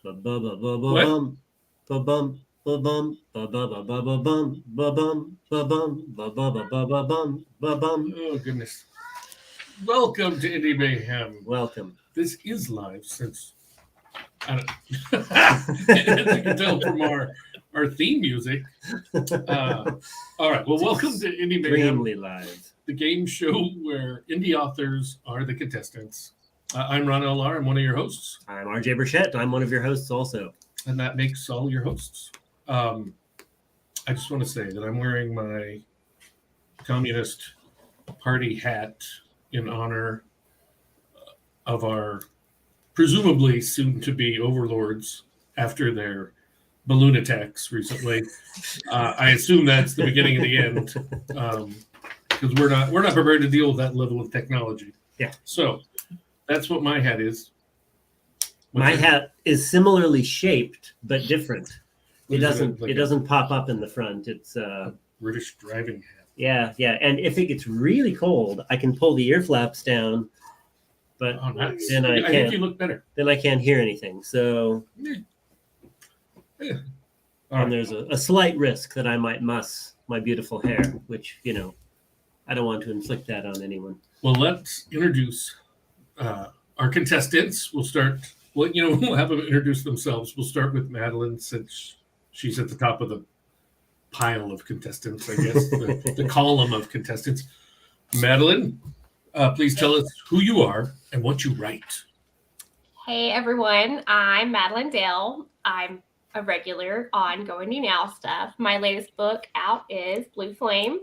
Ba-bum, ba-bum, ba-bum, ba-ba-ba-ba-bum, ba-bum, ba-bum, ba-ba-ba-ba-bum, ba-bum. Oh, goodness. Welcome to Indie Mayhem. Welcome. This is live since, I don't as you can tell from our theme music. All right, well, welcome to Indie Mayhem, Extremely live. the game show where indie authors are the contestants. I'm Lahr. I'm one of your hosts. I'm RJ Burchett. I'm one of your hosts also. And that makes all your hosts. I just want to say that I'm wearing my Communist Party hat in honor of our presumably soon-to-be overlords after their balloon attacks recently. I assume that's the beginning of the end, because we're not prepared to deal with that level of technology. Yeah. So that's what my hat is. My hat is similarly shaped but different. It doesn't like it doesn't pop up in the front. It's British driving hat. yeah. And if it gets really cold, I can pull the ear flaps down, but Oh, nice. then I think can't you look better. then I can't hear anything. So Yeah. All and right. there's a slight risk that I might muss my beautiful hair, which, I don't want to inflict that on anyone. Well, let's introduce our contestants. We'll start. Well, we'll have them introduce themselves. We'll start with Madilynn, since she's at the top of the pile of contestants, I guess, the column of contestants. Madilynn, please tell us who you are and what you write. Hey everyone, I'm Madilynn Dale. I'm a regular on Going New Now stuff. My latest book out is Blue Flame.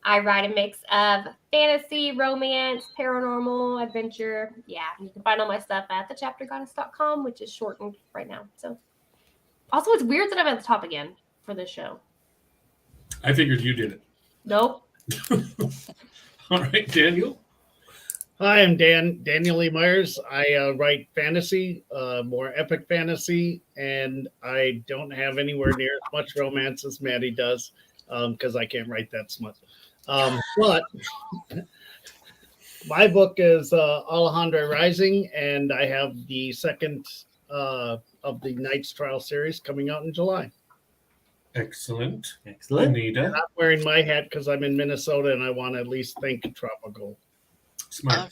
I write a mix of fantasy, romance, paranormal, adventure. Yeah, you can find all my stuff at thechaptergoddess.com, which is shortened right now. So, also, it's weird that I'm at the top again for this show. I figured you did it. Nope. All right, Daniel. Hi, I'm Daniel Lee Myers. I write fantasy, more epic fantasy, and I don't have anywhere near as much romance as Maddie does, because I can't write that smut. But my book is Alejandra Rising, and I have the second of the Knight's Trial series coming out in July. Excellent. Excellent. I'm not wearing my hat because I'm in Minnesota, and I want to at least think tropical. Smart.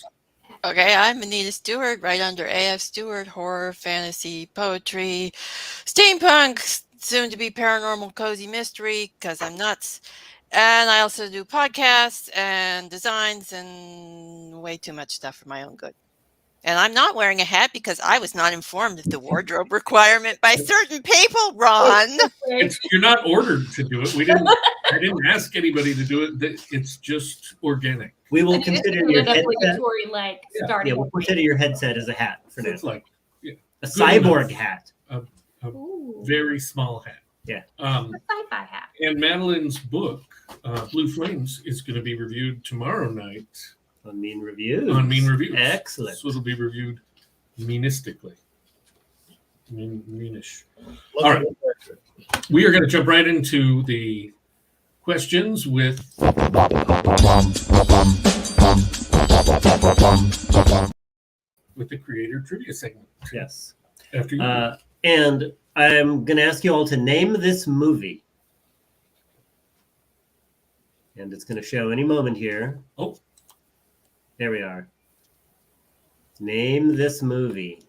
Okay, I'm Anita Stewart, right under AF Stewart, horror, fantasy, poetry, steampunk, soon to be paranormal, cozy mystery, because I'm nuts. And I also do podcasts and designs and way too much stuff for my own good. And I'm not wearing a hat because I was not informed of the wardrobe requirement by certain people, Ron. You're not ordered to do it. I didn't ask anybody to do it. It's just organic. We will consider your headset. Starting. Yeah, we'll consider your headset as a hat for now. It's like A cyborg hat. a very small hat. Yeah. A sci-fi hat. And Madelynn's book, Blue Flames, is going to be reviewed tomorrow night On Mean Reviews. on Mean Reviews. Excellent. So it'll be reviewed meanistically. Meanish. All right. We are going to jump right into the questions with the creator trivia segment. Yes. After you. And I'm going to ask you all to name this movie. And it's going to show any moment here. Oh. There we are. Name this movie.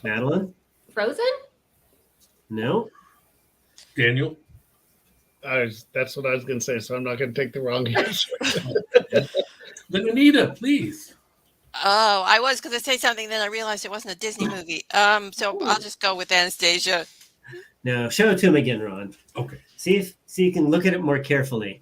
Madilynn? Frozen? No. Daniel? That's what I was going to say, so I'm not going to take the wrong answer. Then Anita, please. Oh, I was going to say something, then I realized it wasn't a Disney movie. So I'll just go with Anastasia. No, show it to him again, Ron. Okay. See you can look at it more carefully.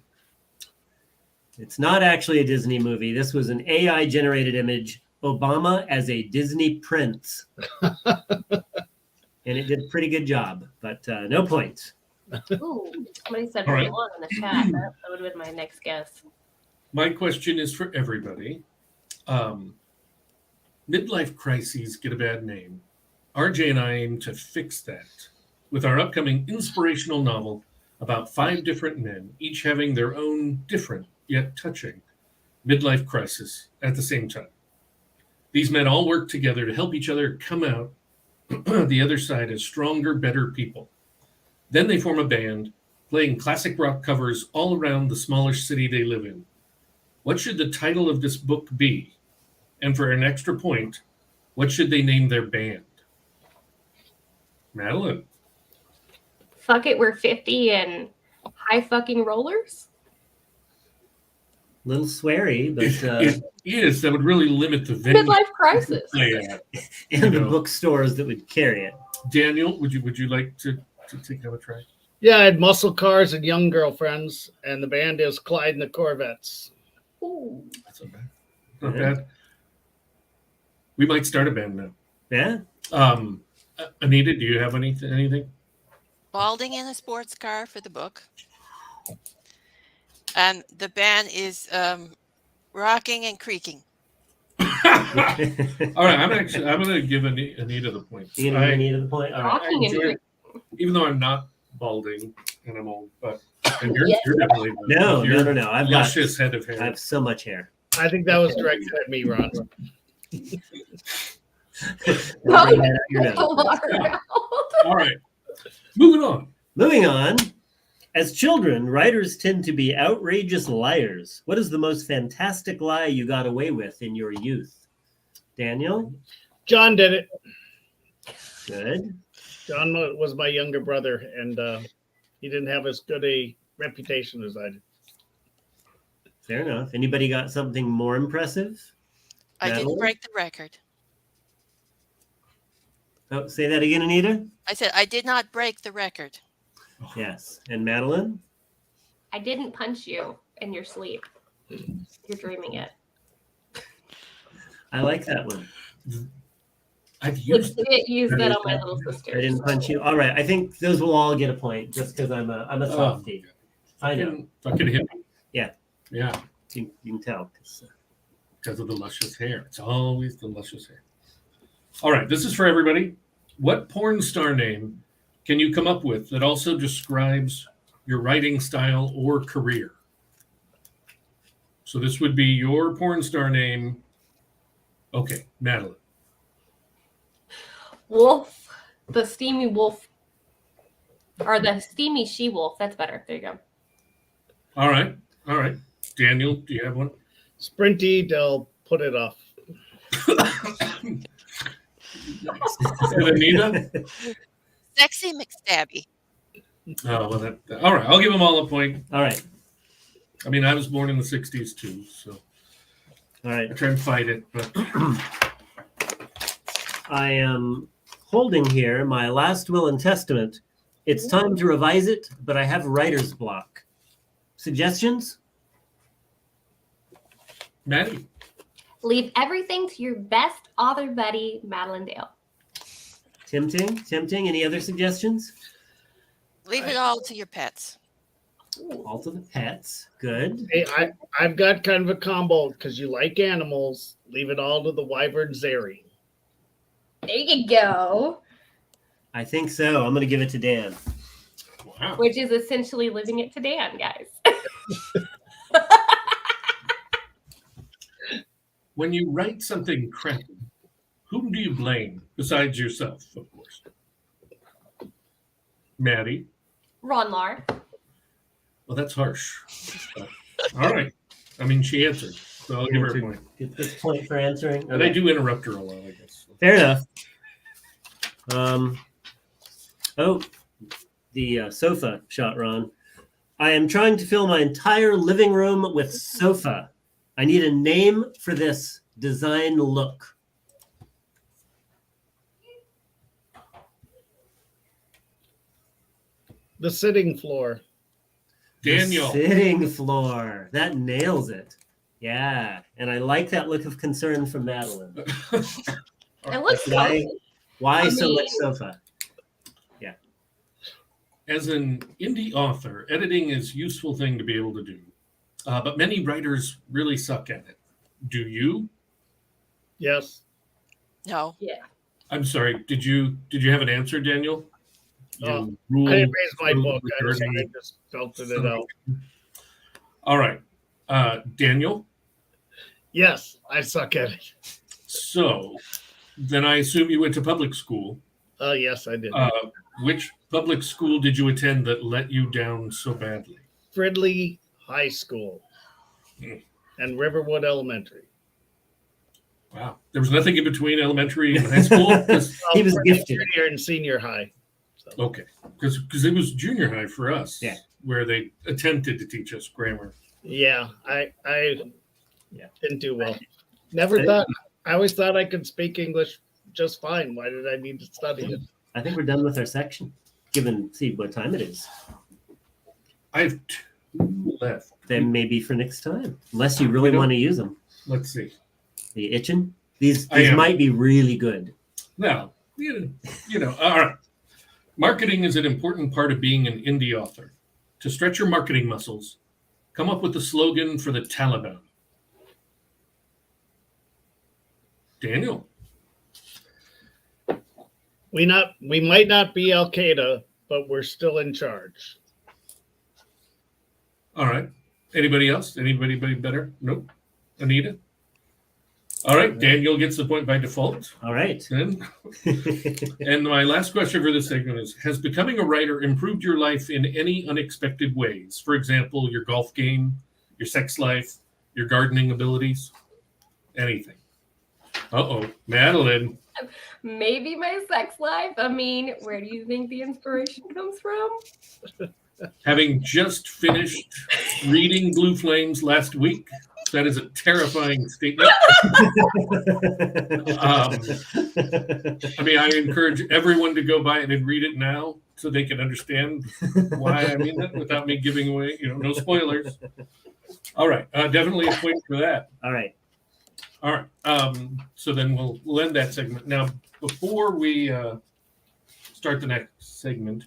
It's not actually a Disney movie. This was an AI-generated image. Obama as a Disney prince. And it did a pretty good job, but no points. Ooh, somebody said All right. one in the chat. That would have been my next guess. My question is for everybody. Midlife crises get a bad name. RJ and I aim to fix that with our upcoming inspirational novel about 5 different men, each having their own different yet touching midlife crisis at the same time. These men all work together to help each other come out the other side as stronger, better people. Then they form a band, playing classic rock covers all around the smallish city they live in. What should the title of this book be? And for an extra point, what should they name their band? Madilynn. Fuck it, we're 50 and high fucking rollers. Little sweary, but It is. That would really limit the venue. Midlife crisis. Yeah. and the bookstores that would carry it. Daniel, would you like to take another try? Yeah, I had muscle cars and young girlfriends, and the band is Clyde and the Corvettes. Ooh. That's not bad. Not bad. We might start a band now. Yeah. Anita, do you have anything? Balding in a sports car for the book. And the band is rocking and creaking. All right, I'm going to give Anita the point. Anita the point. All right. Rocking and creaking. Even though I'm not balding and I'm old, but and you're definitely No. I've got luscious head of hair. I have so much hair. I think that was directed at me, Ron. All right, moving on. Moving on. As children, writers tend to be outrageous liars. What is the most fantastic lie you got away with in your youth? Daniel? John did it. Good. John was my younger brother, and he didn't have as good a reputation as I did. Fair enough. Anybody got something more impressive? I didn't Madeline? break the record. Oh, say that again, Anita? I said I did not break the record. Yes. And Madilynn? I didn't punch you in your sleep. You're dreaming it. I like that one. I've used Use that on my little sister. I didn't punch you. All right. I think those will all get a point just because I'm a softie. I know. Fucking hit me. Yeah. Yeah. You can tell. Because of the luscious hair. It's always the luscious hair. All right, this is for everybody. What porn star name can you come up with that also describes your writing style or career? So this would be your porn star name. Okay, Madilynn. Wolf, the steamy wolf, or the steamy she-wolf. That's better. There you go. All right. Daniel, do you have one? Sprinty, they'll put it off. And Anita? Sexy McStabby. Oh, well, all right. I'll give them all a point. All right. I mean, I was born in the 60s too, so All right. I try and fight it. But I am holding here my last will and testament. It's time to revise it, but I have writer's block. Suggestions? Maddie? Leave everything to your best author buddy, Madilynn Dale. Tempting. Any other suggestions? Leave it all to your pets. All to the pets. Good. Hey, I've got kind of a combo because you like animals. Leave it all to the wyvern Zeri. There you go. I think so. I'm going to give it to Dan. Wow. Which is essentially living it to Dan, guys. When you write something crappy, whom do you blame besides yourself, of course? Maddie? Ron Lahr. Well, that's harsh. All right. I mean, she answered, so I'll give her a point. Get this point for answering. And I do interrupt her a lot, I guess. Fair enough. The sofa shot, Ron. I am trying to fill my entire living room with sofa. I need a name for this design look. The sitting floor. Daniel. The sitting floor. That nails it. Yeah. And I like that look of concern from Madilynn. It looks Why, cozy. why I so mean- much sofa? As an indie author, editing is a useful thing to be able to do. But many writers really suck at it. Do you? Yes. No. Yeah. I'm sorry. Did you have an answer, Daniel? Oh, rule- I didn't raise my rule book. I regarding- just filtered it out. All right. Daniel, Yes, I suck at it. So then I assume you went to public school. Yes, I did. Which public school did you attend that let you down so badly? Fridley High School and Riverwood Elementary. Wow. There was nothing in between elementary and high school? He was gifted. Junior and senior high. So. Okay. Because it was junior high for us. Yeah. Where they attempted to teach us grammar. Yeah, I didn't do well. Never thought. I always thought I could speak English just fine. Why did I need to study it? I think we're done with our section. See what time it is. I have 2 left. Then maybe for next time, unless you really want to use them. Let's see. Are you itching? These am. might be really good. Now, you know, all right. Marketing is an important part of being an indie author. To stretch your marketing muscles, come up with a slogan for the Taliban. Daniel. We might not be Al Qaeda, but we're still in charge. All right. Anybody else? Anybody better? Nope. Anita? All right. Daniel gets the point by default. All right. Then. And my last question for this segment is, has becoming a writer improved your life in any unexpected ways? For example, your golf game, your sex life, your gardening abilities, anything. Uh-oh. Madilynn. Maybe my sex life. I mean, where do you think the inspiration comes from? Having just finished reading Blue Flames last week, that is a terrifying statement. I mean, I encourage everyone to go buy it and read it now so they can understand why I mean that without me giving away, no spoilers. All right. Definitely a point for that. All right. All right. So then we'll end that segment. Now, before we start the next segment,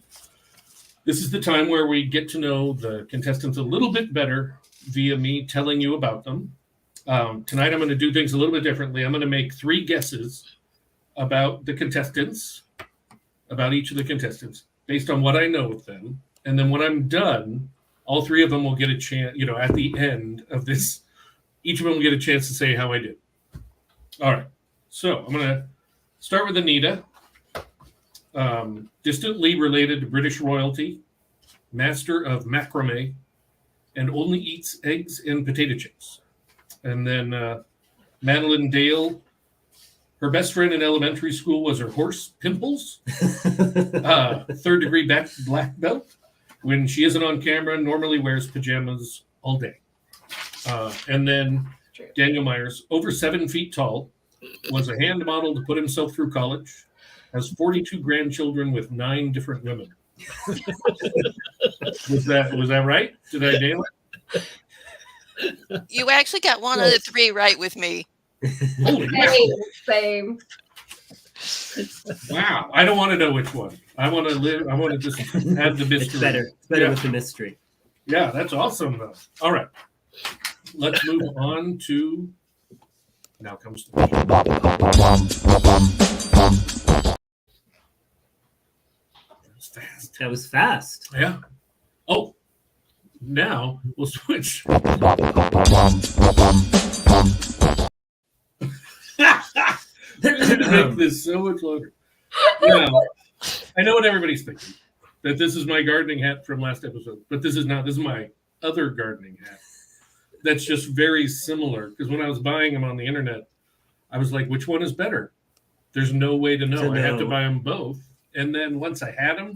this is the time where we get to know the contestants a little bit better via me telling you about them. Tonight, I'm going to do things a little bit differently. I'm going to make 3 guesses about the contestants, about each of the contestants, based on what I know of them. And then when I'm done, all 3 of them will get a chance, at the end of this, each of them will get a chance to say how I did. All right. So I'm going to start with Anita. Distantly related to British royalty, master of macrame, and only eats eggs and potato chips. And then Madilynn Dale, her best friend in elementary school was her horse, Pimples, 3rd degree black belt. When she isn't on camera, normally wears pajamas all day. And then Daniel Myers, over 7 feet tall, was a hand model to put himself through college, has 42 grandchildren with 9 different women. Was that right? Did I nail it? You actually got one of the 3 right with me. Holy Same. wow. I don't want to know which one. I want to just have the mystery. It's better with the mystery. Yeah, that's awesome though. All right. Let's move on to now comes the fast. That was fast. Yeah. Oh, now we'll switch. Make this so much longer. Now, I know what everybody's thinking. That this is my gardening hat from last episode, but this is not. This is my other gardening hat. That's just very similar. Because when I was buying them on the internet, I was like, which one is better? There's no way to know. I had to buy them both. And then once I had them,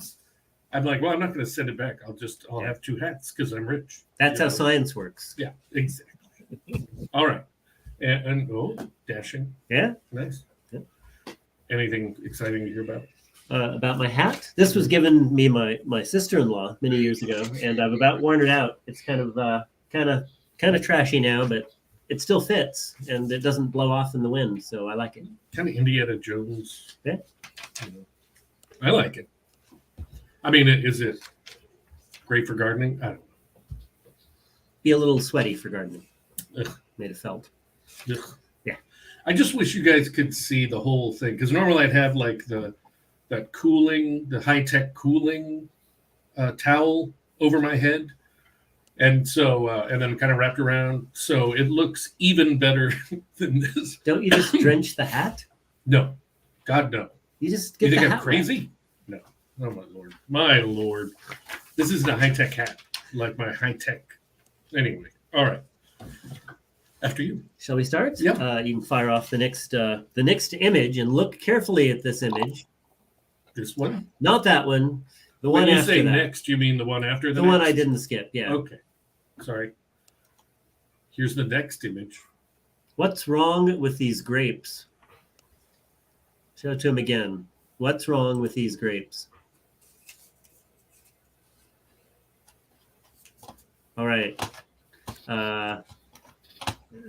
I'm like, well, I'm not going to send it back. I'll have 2 hats because I'm rich. That's how science works. Yeah, exactly. All right. And dashing. Yeah. Nice. Yeah. Anything exciting to hear about my hat? This was given me my sister-in-law many years ago, and I've about worn it out. It's kind of trashy now, but it still fits, and it doesn't blow off in the wind, so I like it. Kind of Indiana Jones. Yeah. I like it. I mean, is it great for gardening? I don't know. Be a little sweaty for gardening. Ugh. Made of felt. Ugh. Yeah. I just wish you guys could see the whole thing, because normally I'd have like the high-tech cooling towel over my head, And so, and then kind of wrapped around. So it looks even better than this. Don't you just drench the hat? No, God, no. You just You get think the I'm hat wet. crazy? No. Oh, my Lord. My Lord. This isn't a high-tech hat, like my high-tech. Anyway, all right. After you. Shall we start? Yeah. You can fire off the next image and look carefully at this image. This one? Not that one. The When one you after say that. next, you mean the one after The next? one I didn't skip. Yeah. Okay. Sorry. Here's the next image. What's wrong with these grapes? Show it to him again. What's wrong with these grapes? All right.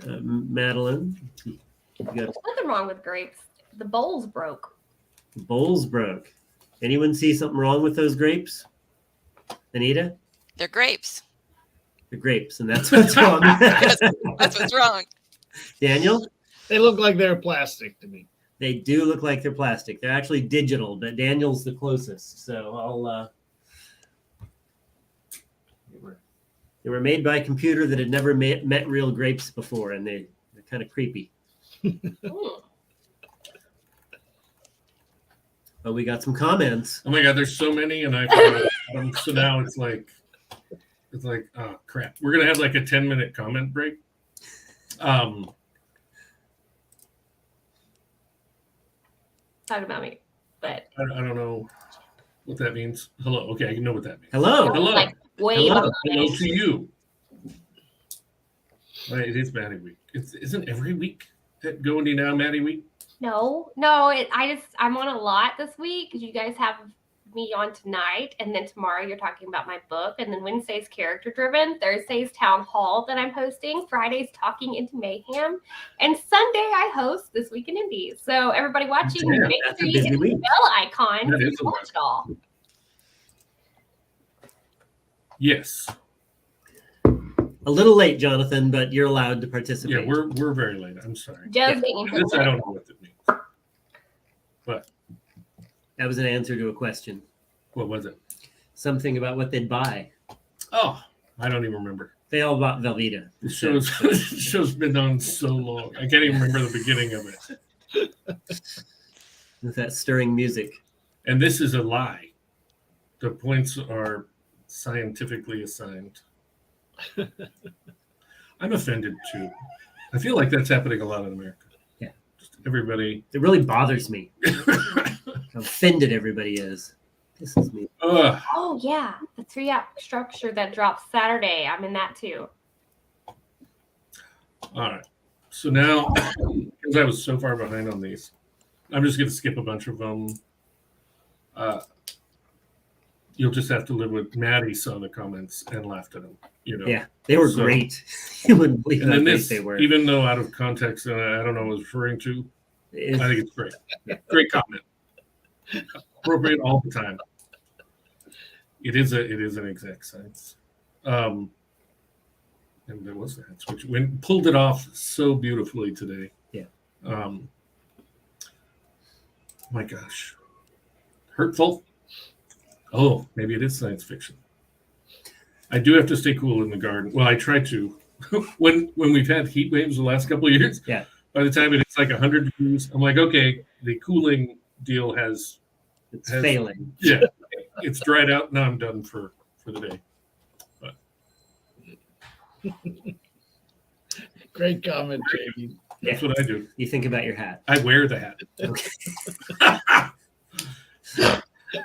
Madilynn, you got There's nothing wrong with grapes. The bowl's broke. the bowls broke. Anyone see something wrong with those grapes? Anita? They're grapes. The grapes, and that's what's wrong. That's what's wrong. Daniel? They look like they're plastic to me. They do look like they're plastic. They're actually digital, but Daniel's the closest. So I'll. They were made by a computer that had never met real grapes before, and they're kind of creepy. But we got some comments. Oh my God, there's so many, and so now it's like, oh crap. We're gonna have like a 10-minute comment break. Talking about me, but I don't know what that means. Hello. Okay, I know what that means. Hello. Hello. like way Hello. Hello behind. to you. Right, it is Maddie Week. Isn't every week at Go Indie Now Maddie Week? No, I'm on a lot this week because you guys have me on tonight, and then tomorrow you're talking about my book, and then Wednesday's character driven, Thursday's town hall that I'm hosting, Friday's talking into Mayhem, and Sunday I host This Week in Indies. So everybody watching, Yeah, make that's a sure you busy hit the week. bell icon That so you is a can watch it all. Yes. A little late, Jonathan, but you're allowed to Yeah, participate. we're very late. I'm sorry. Joe's getting her This I don't know what it means. But That was an answer to a question. what was it? Something about what they'd buy. Oh, I don't even remember. They all bought Velveeta. The show's been on so long. I can't even remember the beginning of it. With that stirring music. And this is a lie. The points are scientifically assigned. I'm offended too. I feel like that's happening a lot in America. Yeah. Just everybody. It really bothers me how offended everybody is. Pisses me. Ugh. Oh yeah, the 3-act structure that drops Saturday. I'm in that too. All right. So now, because I was so far behind on these, I'm just going to skip a bunch of them. You'll just have to live with Maddie saw the comments and laughed at them. You know. Yeah, they were So- great. You wouldn't believe And how then great this, they were. even though out of context, and I don't know what I was referring to, It's- I think it's great. Great comment. Appropriate all the time. It is an exact science. And there was that switch. Pulled it off so beautifully today. Yeah. My gosh. Hurtful? Oh, maybe it is science fiction. I do have to stay cool in the garden. Well, I try to. when we've had heat waves the last couple of years, Yeah. by the time it's like 100 degrees, I'm like, okay, the cooling deal has failing. yeah, it's dried out. Now I'm done for the day. But Great comment, JD. that's what I do. You think about your hat. I wear the hat. Okay.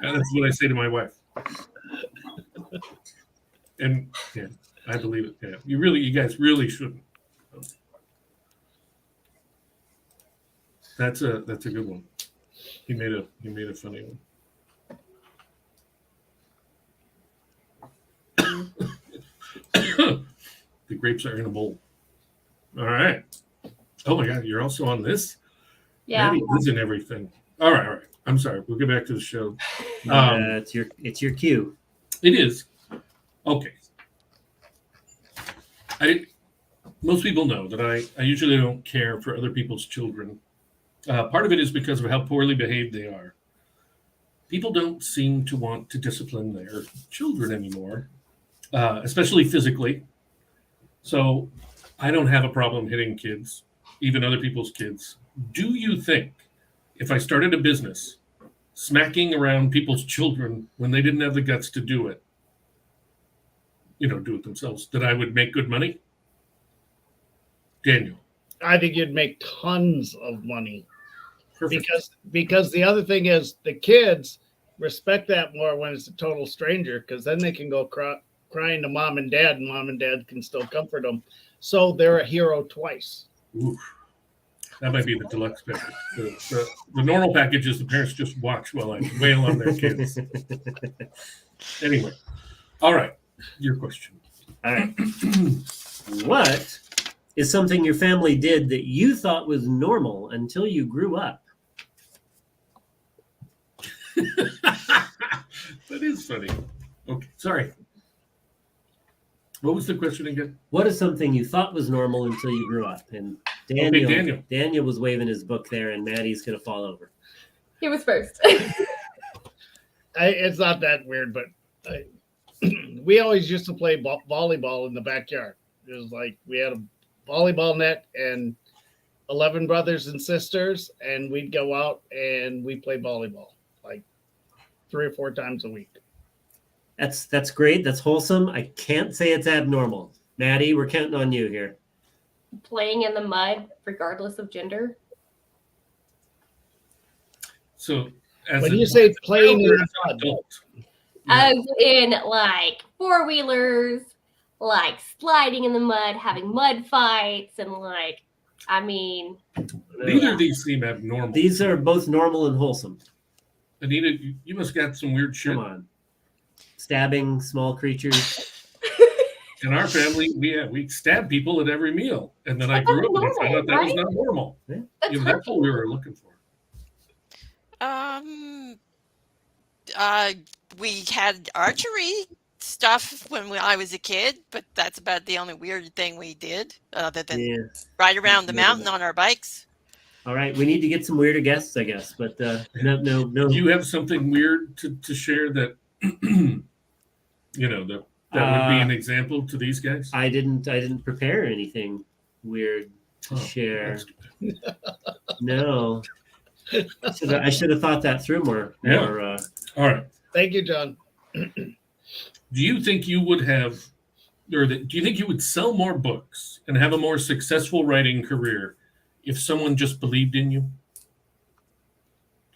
And that's what I say to my wife. And yeah, I believe it. Yeah, you guys really shouldn't. That's a good one. He made a funny one. The grapes are in a bowl. All right. Oh my God, you're also on this? Yeah. Maddie is in everything. All right. I'm sorry. We'll get back to the show. It's your cue. It is. Okay. Most people know that I usually don't care for other people's children. Part of it is because of how poorly behaved they are. People don't seem to want to discipline their children anymore. especially physically. So I don't have a problem hitting kids, even other people's kids. Do you think if I started a business smacking around people's children when they didn't have the guts to do it, do it themselves, that I would make good money? Daniel. I think you'd make tons of money. Perfect. Because the other thing is the kids respect that more when it's a total stranger, because then they can go crying to mom and dad can still comfort them. So they're a hero twice. Oof. That might be the deluxe package. The normal package is the parents just watch while I wail on their kids. Anyway, all right, your question. All right. What is something your family did that you thought was normal until you grew up? That is funny. Okay, sorry. What was the question again? What is something you thought was normal until you grew up? And Daniel was waving his book there, and Maddie's going to fall over. He was first. It's not that weird, but we always used to play volleyball in the backyard. It was like we had a volleyball net and 11 brothers and sisters, and we'd go out and we play volleyball like 3 or 4 times a week. That's great. That's wholesome. I can't say it's abnormal. Maddie, we're counting on you here. Playing in the mud, regardless of gender. So, when you say playing in the mud, As in, like, 4-wheelers, like, sliding in the mud, having mud fights, and, like, I mean... Neither of these seem abnormal. These are both normal and wholesome. Anita, you must have got some weird shit. Come on. Stabbing small creatures. In our family, we stab people at every meal. And then I grew up and I found out that was not normal. Yeah. That's what we were looking for. We had archery stuff when I was a kid, but that's about the only weird thing we did, other than ride around the mountain on our bikes. All right, we need to get some weirder guests, I guess. But no. Do you have something weird to share that that would be an example to these guys? I didn't prepare anything weird to share. No. I should have thought that through more. All right. Thank you, John. Do you think you would have, do you think you would sell more books and have a more successful writing career if someone just believed in you?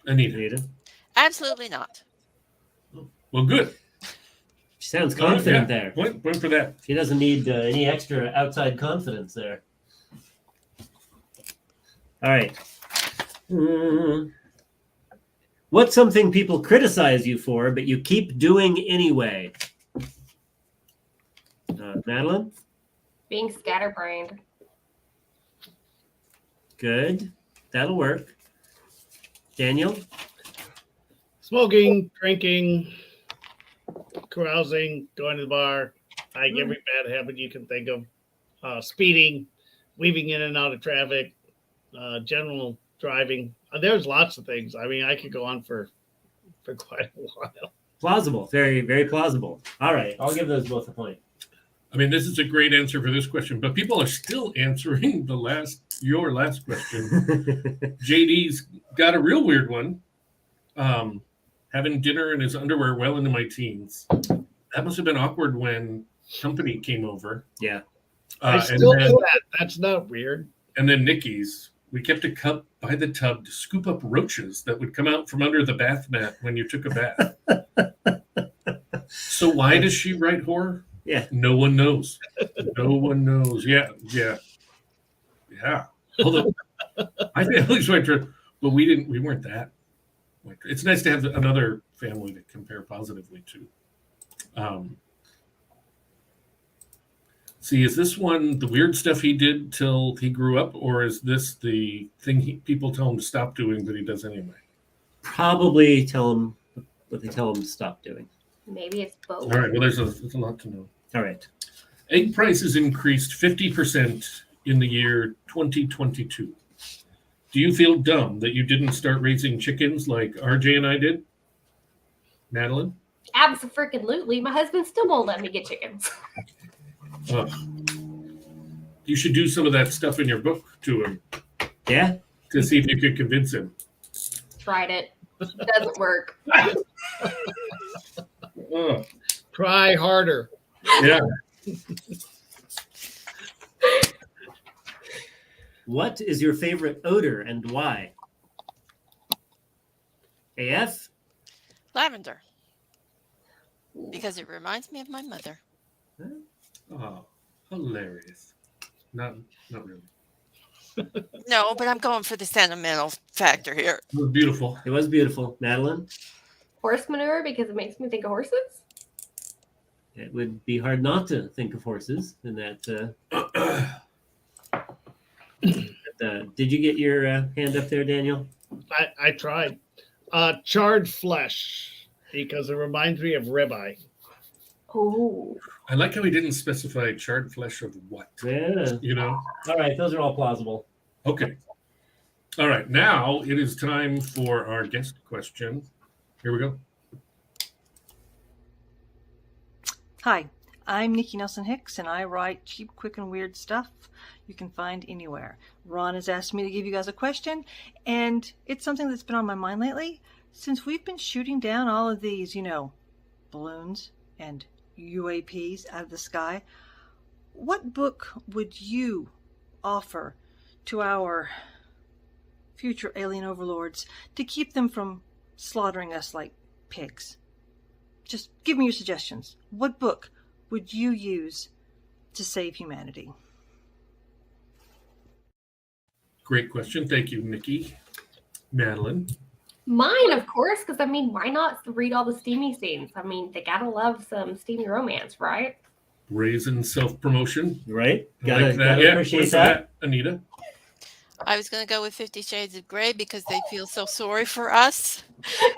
Anita? Absolutely not. Well, good. She sounds confident there. Point for that. She doesn't need any extra outside confidence there. All right. What's something people criticize you for, but you keep doing anyway? Madilynn? Being scatterbrained. Good. That'll work. Daniel? Smoking, drinking, carousing, going to the bar, like every bad habit you can think of. Speeding, weaving in and out of traffic, general driving. There's lots of things. I mean, I could go on for quite a while. Plausible. Very, very plausible. All right. I'll give those both a point. I mean, this is a great answer for this question, but people are still answering your last question. JD's got a real weird one. Having dinner in his underwear well into my teens. That must have been awkward when company came over. Yeah. I still do that. That's not weird. And then Nikki's. We kept a cup by the tub to scoop up roaches that would come out from under the bath mat when you took a bath. So why does she write horror? Yeah. No one knows. No one knows. Yeah. Although I think at least went through, but we weren't that. It's nice to have another family to compare positively to. See, is this one the weird stuff he did till he grew up, or is this the thing people tell him to stop doing that he does anyway? Probably tell him what they tell him to stop doing. Maybe it's both. All right, well, there's a lot to know. All right. Egg prices increased 50% in the year 2022. Do you feel dumb that you didn't start raising chickens like RJ and I did? Madilynn? Abso-freaking-lutely. My husband still won't let me get chickens. You should do some of that stuff in your book to him. Yeah. To see if you could convince him. Tried it. Doesn't work. Try harder. Yeah. What is your favorite odor and why? AF? Lavender. Because it reminds me of my mother. Oh, hilarious. Not really. No, but I'm going for the sentimental factor here. It was beautiful. It was beautiful. Madilynn? Horse manure because it makes me think of horses. It would be hard not to think of horses in that. Did you get your hand up there, Daniel? I tried. Charred flesh, because it reminds me of ribeye. Oh. I like how he didn't specify charred flesh of what. Yeah. You know? All right. Those are all plausible. Okay. All right. Now it is time for our guest question. Here we go. Hi, I'm Nikki Nelson Hicks, and I write cheap, quick, and weird stuff you can find anywhere. Ron has asked me to give you guys a question, and it's something that's been on my mind lately. Since we've been shooting down all of these, balloons and UAPs out of the sky, what book would you offer to our future alien overlords to keep them from slaughtering us like pigs? Just give me your suggestions. What book would you use to save humanity? Great question. Thank you, Nikki. Madilynn? Mine, of course, because why not read all the steamy scenes? They gotta love some steamy romance, right? Brazen self-promotion. Right? I Gotta like that. appreciate What's that. Anita? I was going to go with 50 Shades of Grey because they feel so sorry for us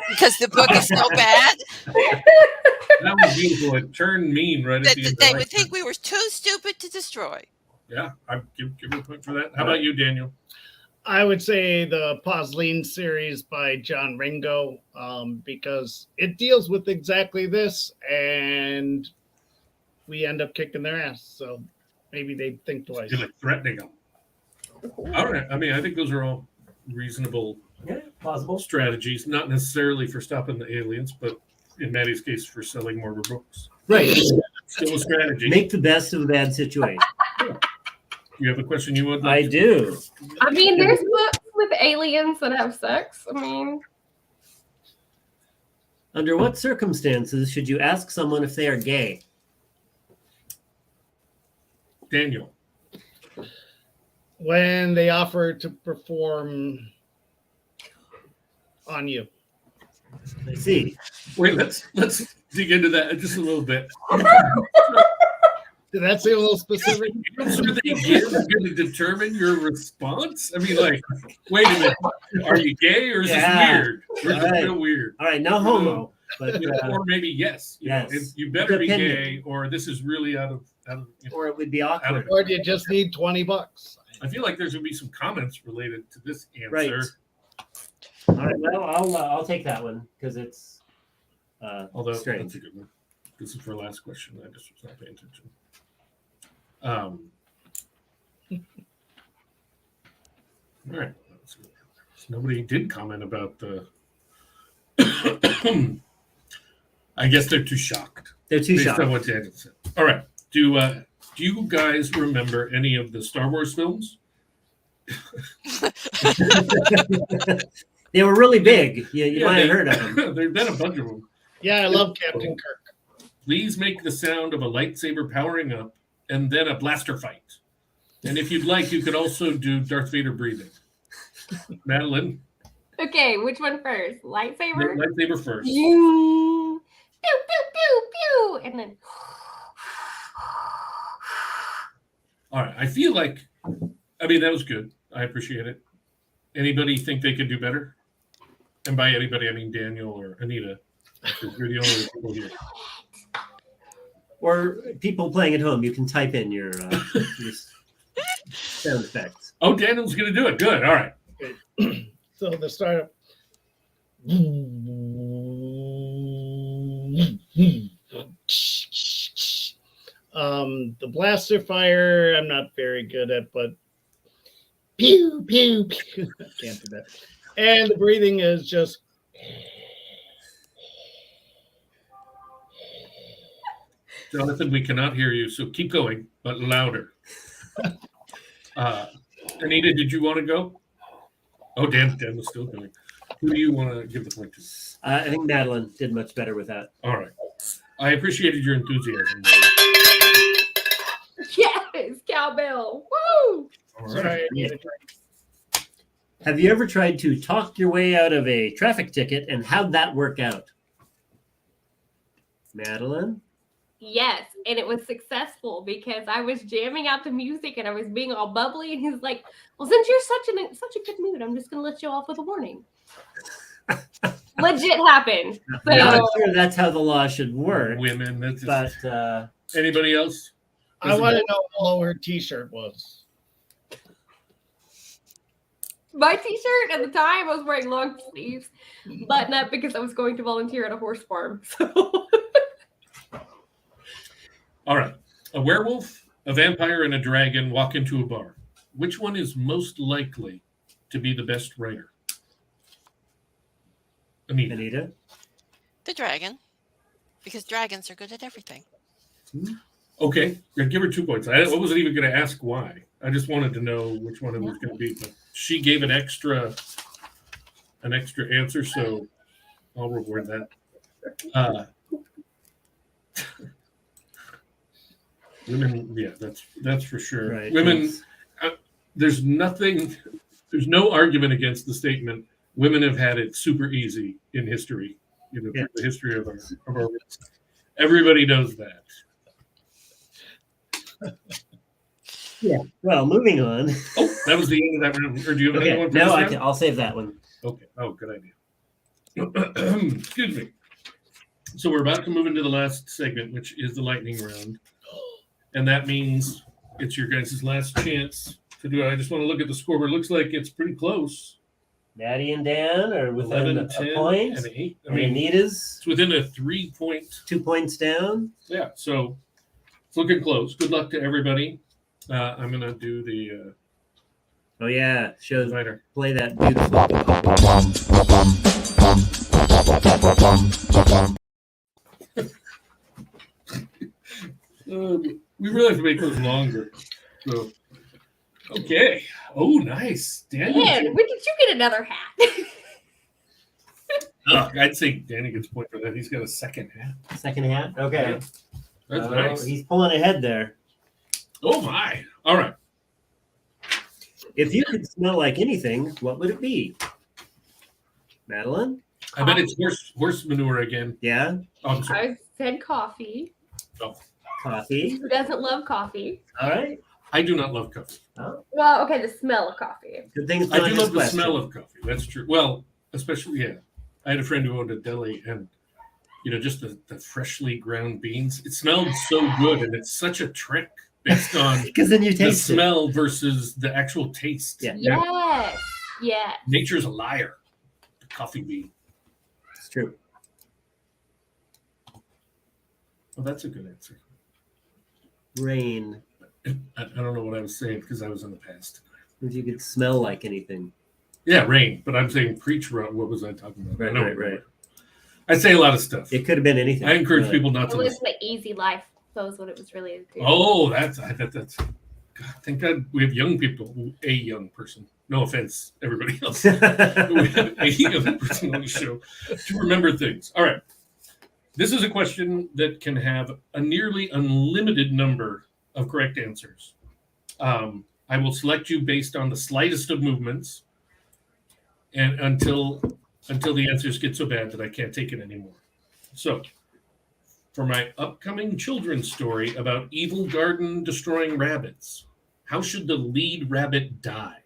because the book is so bad. That was beautiful. It turned mean right at the end. They would think we were too stupid to destroy. Yeah, I'd give me a point for that. How about you, Daniel? I would say the Posleen series by John Ringo, because it deals with exactly this, and we end up kicking their ass. So maybe they think twice. You're like threatening them. All right. I think those are all reasonable Plausible. strategies, not necessarily for stopping the aliens, but in Maddie's case, for selling more of her books. Right. Still a strategy. Make the best of a bad situation. You have a question you would I do. There's books with aliens that have sex. Under what circumstances should you ask someone if they are gay? Daniel. When they offer to perform on you. I see. Wait, let's dig into that just a little bit. Did that seem a little specific? So they are going to determine your response? wait a minute. Are you gay or is this weird? Or is it real weird? All right, no homo. But or maybe yes. You better be gay, or this is really out of or it would be awkward. Or do you just need $20? I feel like there's going to be some comments related to this answer. Right. All right. Well, I'll take that one because it's Although strange. that's a good one. This is for last question. I just was not paying attention. All right. So nobody did comment about the. I guess they're too shocked. They're too based shocked. on what Daniel said. All right. Do you guys remember any of the Star Wars films? They were really big. You might have heard of them. There's been a bunch of them. Yeah, I love Captain Kirk. Please make the sound of a lightsaber powering up and then a blaster fight. And if you'd like, you could also do Darth Vader breathing. Madilynn? Okay, which one first? Lightsaber? Lightsaber first. Pew, pew, pew, pew. And then. All right. I feel like, that was good. I appreciate it. Anybody think they could do better? And by anybody, I mean Daniel or Anita. Because you're the only people here. Or people playing at home, you can type in your sound effects. Oh, Daniel's going to do it. Good. All right. So the startup. The blaster fire, I'm not very good at, but pew, pew, pew. I can't do that. And the breathing is just. Jonathan, we cannot hear you, so keep going, but louder. Anita, did you want to go? Oh, Dan was still going. Who do you want to give the point to? I think Madilynn did much better with that. All right. I appreciated your enthusiasm. Yes, cowbell. Woo! All Sorry, right. I need a drink. Have you ever tried to talk your way out of a traffic ticket, and how'd that work out? Madilynn? Yes, and it was successful because I was jamming out to music and I was being all bubbly, and he's like, "Well, since you're such a good mood, I'm just gonna let you off with a warning." Legit happened. So, Not sure that's how the law should work, Women. That's just, but anybody else? I want to know how low her t-shirt was. my T-shirt at the time, I was wearing long sleeves, button up because I was going to volunteer at a horse farm. So. All right. A werewolf, a vampire, and a dragon walk into a bar. Which one is most likely to be the best writer? Anita. Anita? The dragon, because dragons are good at everything. Okay. Give her 2 points. I wasn't even going to ask why. I just wanted to know which one it was going to be. But she gave an extra answer, so I'll reward that. Women, yeah, that's for sure. Right. Women, there's no argument against the statement. Women have had it super easy in history, through the history of our race. Everybody knows that. Yeah. Well, moving on. Oh, that was the end of that round. Or do you have another one for No, this round? I'll save that one. Okay. Oh, good idea. Excuse me. So we're about to move into the last segment, which is the lightning round. And that means it's your guys' last chance to do it. I just want to look at the scoreboard. Looks like it's pretty close. Maddie and Dan are within 11, a 10, point. and 8. I And mean, Anita's it's within a 3-point. 2 points down. Yeah, so it's looking close. Good luck to everybody. I'm going to do the Oh, yeah. Shows divider. play that beautiful. We really have to make those longer. So, okay. Oh, nice. Danny. Man, when did you get another hat? I'd say Danny gets a point for that. He's got a second hat. Second hat. Okay. That's Oh, nice. He's pulling ahead there. Oh, my. All right. If you could smell like anything, what would it be? Madilynn? I bet it's horse manure again. Yeah. Oh, I'm sorry. I said coffee. Coffee. Who doesn't love coffee? All right. I do not love coffee. Oh, Well, okay, the smell of coffee. good things. I do love the smell of coffee. That's true. Well, especially, yeah. I had a friend who owned a deli, and just the freshly ground beans. It smelled so good, and it's such a trick based on because then you the taste it. smell versus the actual taste. Yeah. Yes. Yes. Nature's a liar. The coffee bean. It's true. Well, that's a good answer. Rain. I don't know what I was saying because I was in the past. If you could smell like anything. Yeah, rain. But I'm saying preach. What was I talking about? I know. Right. I say a lot of stuff. It could have been anything. I encourage really. people not It to was listen. the easy life. That was what it was related to. Oh, that's. God, thank God we have young people. A young person. No offense, everybody else. We have a young person on the show to remember things. All right. This is a question that can have a nearly unlimited number of correct answers. I will select you based on the slightest of movements, and until the answers get so bad that I can't take it anymore. So, for my upcoming children's story about evil garden destroying rabbits, how should the lead rabbit die?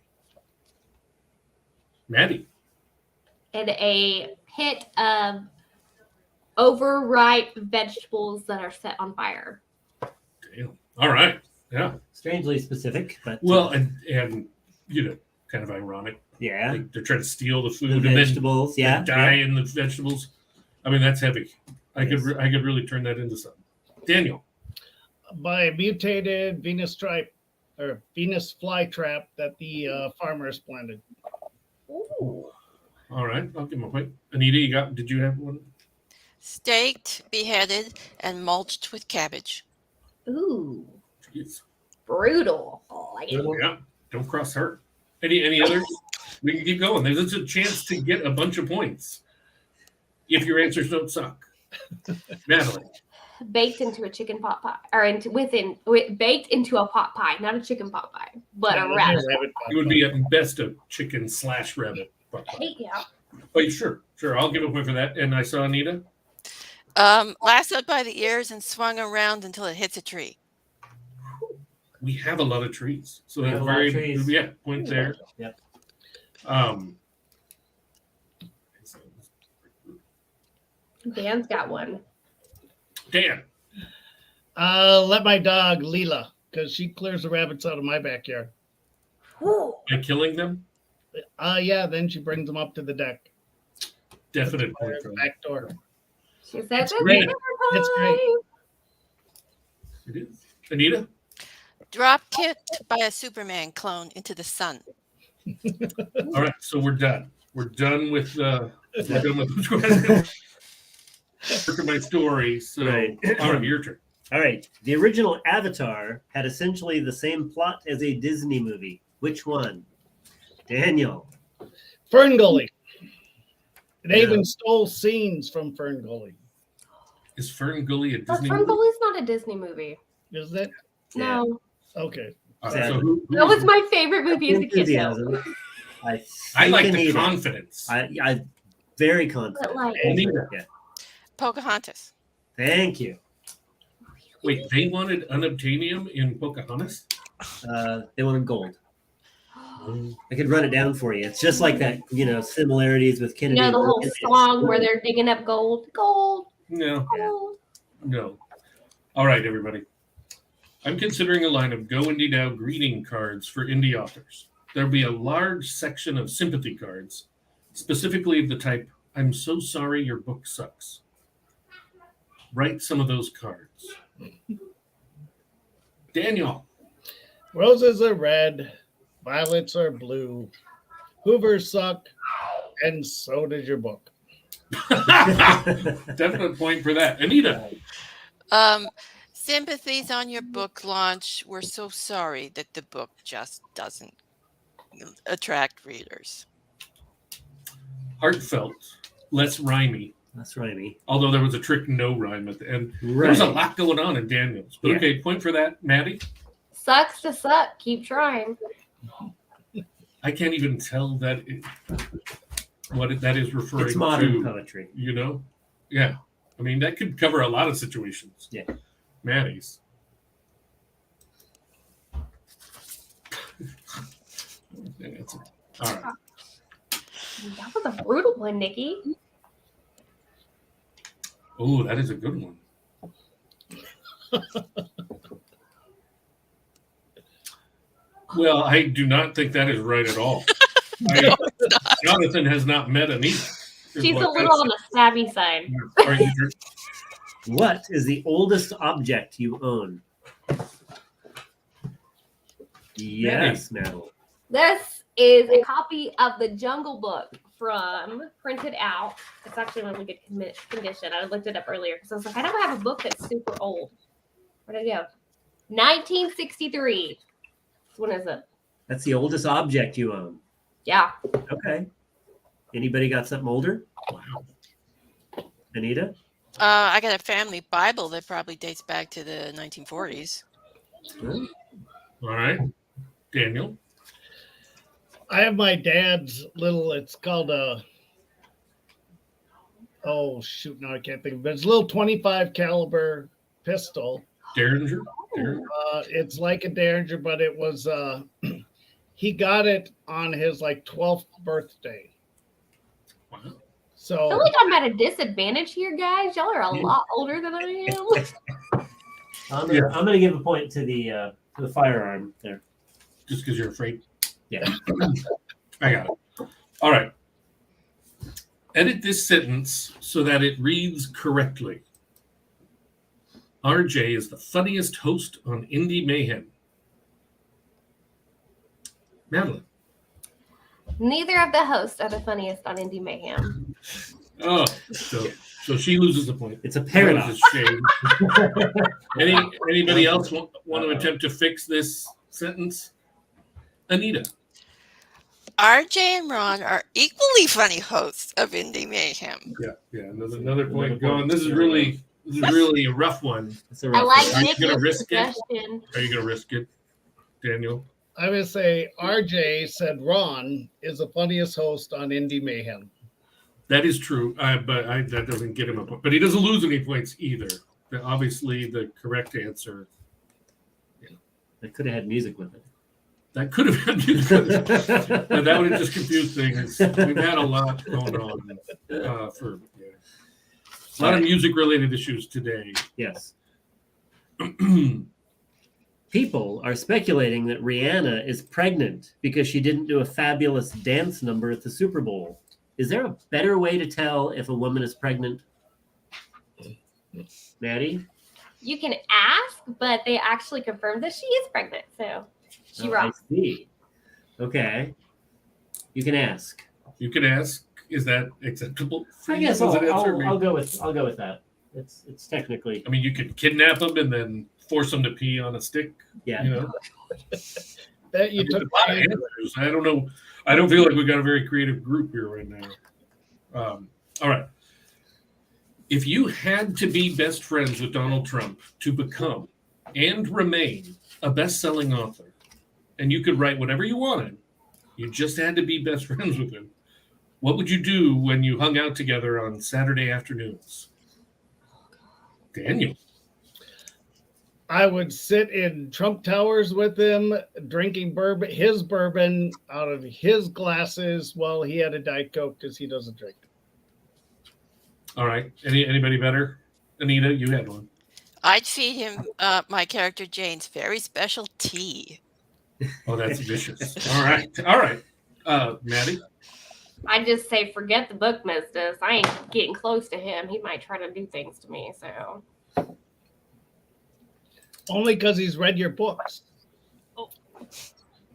Maddie. And a pit of overripe vegetables that are set on fire. Damn. All right. Yeah. Strangely specific, but Well, and kind of ironic. yeah. Like they're trying to steal the food The and then vegetables, yeah. die in the vegetables. I mean, that's heavy. I could really turn that into something. Daniel. By a mutated Venus flytrap that the farmers planted. Ooh. All right, I'll give him a point. Anita, did you have one? Staked, beheaded, and mulched with cabbage. Ooh. Jeez. Brutal. Oh, I like it. Yeah, don't cross her. Any others? We can keep going. There's a chance to get a bunch of points if your answers don't suck. Madilynn. Baked into a chicken pot pie, or baked into a pot pie, not a chicken pot pie, but a rabbit. It would be at best a chicken/rabbit. Yeah. Oh, sure. I'll give a point for that. And I saw Anita. Lassoed by the ears and swung around until it hits a tree. We have a lot of trees, so We that's have a lot of trees. yeah. Point there. Yep. Dan's got one. Dan. Let my dog Leela, because she clears the rabbits out of my backyard. Ooh. By killing them, Yeah, then she brings them up to the deck. definite point for that. Back door. She said It's great. It's great. It is. Anita. Drop kicked by a Superman clone into the sun. All right, so we're done. We're done with the questions. Look at my story. So, Right. all right, your turn. All right. The original Avatar had essentially the same plot as a Disney movie. Which one? Daniel. Ferngully. They Yeah. even stole scenes from Ferngully. Is Fern Gully a But Disney movie? Ferngully's not a Disney movie. Is that No. okay? So who That was my favorite movie as a kid. though. Enthusiasm. I like the Anita. confidence. I very confident. But like, Anita. Yeah. Pocahontas. Thank you. Wait, they wanted unobtainium in Pocahontas? They wanted gold. I could run it down for you. It's just like that, similarities with you Kennedy. know the whole and song where they're digging up gold, gold, No, gold. no. All right, everybody. I'm considering a line of Go Indie Now greeting cards for indie authors. There'll be a large section of sympathy cards, specifically of the type, I'm so sorry your book sucks. Write some of those cards. Daniel. Roses are red, violets are blue. Hoovers suck, and so did your book. Definite point for that. Anita. Sympathies on your book launch. We're so sorry that the book just doesn't attract readers. Heartfelt, less rhymey. That's right, me. Although there was a trick no rhyme at the end. There Right. was a lot going on in Daniel's. But Yeah. okay, point for that, Maddie. Sucks to suck. Keep trying. I can't even tell that that is referring It's modern to. poetry. Yeah. I mean, that could cover a lot of situations. Yeah. Maddie's. All right. That was a brutal one, Nikki. Oh, that is a good one. Well, I do not think that is right at all. Jonathan has not met Anita. is She's a what little on the stabby side. Are you- What is the oldest object you own? Yes, Madeline. This is a copy of the Jungle Book from printed out. It's actually in really good condition. I looked it up earlier because I was like, I don't have a book that's super old. Where did it go? 1963. When is it? That's the oldest object you own. Yeah. Okay. Anybody got something older? Wow. Anita? I got a family Bible that probably dates back to the 1940s. All right. Daniel. I have my dad's little. It's called a. Oh shoot! No, I can't think of it. It's a little 25 caliber pistol. Derringer. It's like a Derringer, but it was. He got it on his 12th birthday. Wow. I So feel like I'm at a disadvantage here, guys. Y'all are a lot older than I am. I'm gonna give a point to the firearm there. Just because you're afraid. Yeah. I got it. All right. Edit this sentence so that it reads correctly. RJ is the funniest host on Indie Mayhem? Madilynn. Neither of the hosts are the funniest on Indie Mayhem. Oh, so she loses a point. It's a That paradox. was a shame. Anybody else want to attempt to fix this sentence? Anita. RJ and Ron are equally funny hosts of Indie Mayhem. Yeah. Another point going. This is really a rough one. It's a I rough like one. Are you gonna Nick's risk it? suggestion. Are you going to risk it, Daniel? I would say RJ said Ron is the funniest host on Indie Mayhem. That is true, but that doesn't get him a point. But he doesn't lose any points either. But obviously, the correct answer. I could have had music with it. That could have been but that would have just confused things. We've had a lot going on a lot of music-related issues today. Yes. People are speculating that Rihanna is pregnant because she didn't do a fabulous dance number at the Super Bowl. Is there a better way to tell if a woman is pregnant? Maddie? You can ask, but they actually confirmed that she is pregnant. So she I rocks. see. Okay. You can ask. You can ask, is that acceptable? for I you guess as an answer? I'll go with that. It's technically I mean, you could kidnap them and then force them to pee on a stick. yeah. You know, That you I mean, took. a lot of answers. I don't know. I don't feel like we got a very creative group here right now. All right. If you had to be best friends with Donald Trump to become and remain a best-selling author, and you could write whatever you wanted, you just had to be best friends with him, what would you do when you hung out together on Saturday afternoons? Daniel. I would sit in Trump Towers with him, drinking his bourbon out of his glasses while he had a Diet Coke because he doesn't drink. All right. Anybody better? Anita, you had one. I'd feed him my character Jane's very special tea. Oh, that's vicious. All right. Maddie. I just say, forget the book, Mistress. I ain't getting close to him. He might try to do things to me. So Only because he's read your books.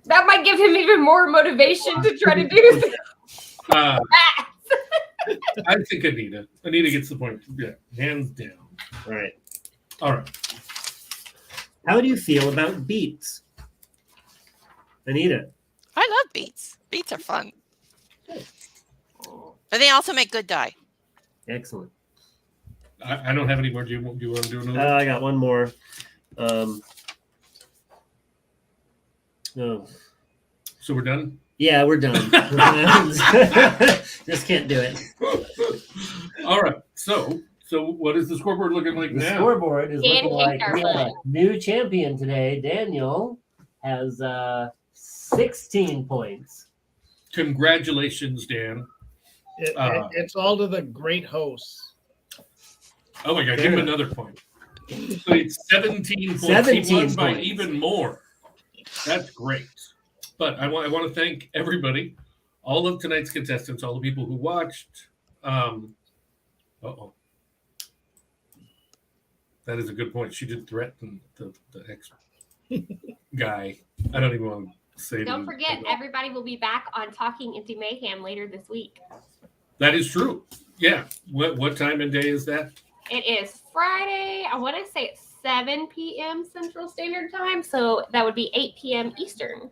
that might give him even more motivation to try to do things. I think Anita. Anita gets the point. Yeah, hands down. Right. All right. How do you feel about beats? Anita. I love beets. Beets are fun. But they also make good dye. Excellent. I don't have any more. Do you want to do another? I got one more. Oh. So we're done? Yeah, we're done. Just can't do it. All right. So what is the scoreboard looking like The now? scoreboard is Dan looking like kicked our we have a butt. new champion today. Daniel has 16 points. Congratulations, Dan. It's all to the great hosts. Oh my God, give him another point. So it's 17 points. 17 He won by points. even more. That's great. But I want to thank everybody, all of tonight's contestants, all the people who watched. Uh-oh. That is a good point. She did threaten the ex guy. I don't even want to say. Don't forget, everybody will be back on Talking Indie Mayhem later this week. That is true. Yeah. What time and day is that? It is Friday. I want to say it's 7 p.m. Central Standard Time, so that would be 8 p.m. Eastern.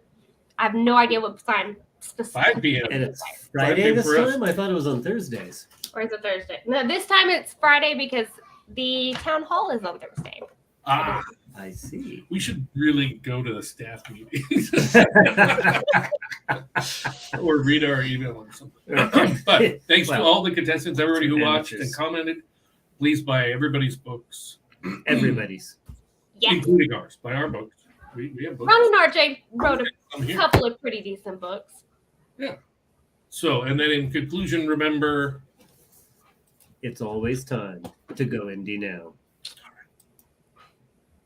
I have no idea what time specific. 5 p.m. And it's Friday p.m. this for us. time? I thought it was on Thursdays. Or is it Thursday? No, this time it's Friday because the town hall is on Thursday. Ah, I see. we should really go to the staff meetings or read our email or something. But thanks to Well, all the contestants, everybody who watched and amateurs. commented. Please buy everybody's books, Everybody's. Yeah. including ours. Buy our books. We have books. Ron and RJ wrote I'm a here. couple of pretty decent books. So, and then in conclusion, remember, It's always time to go indie now.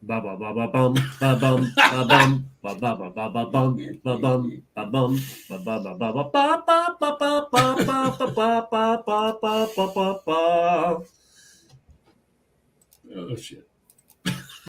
Ba ba ba ba bum ba bum ba bum ba ba ba ba ba bum ba bum ba bum ba ba ba ba ba ba ba ba ba ba ba ba ba ba ba ba ba. oh shit.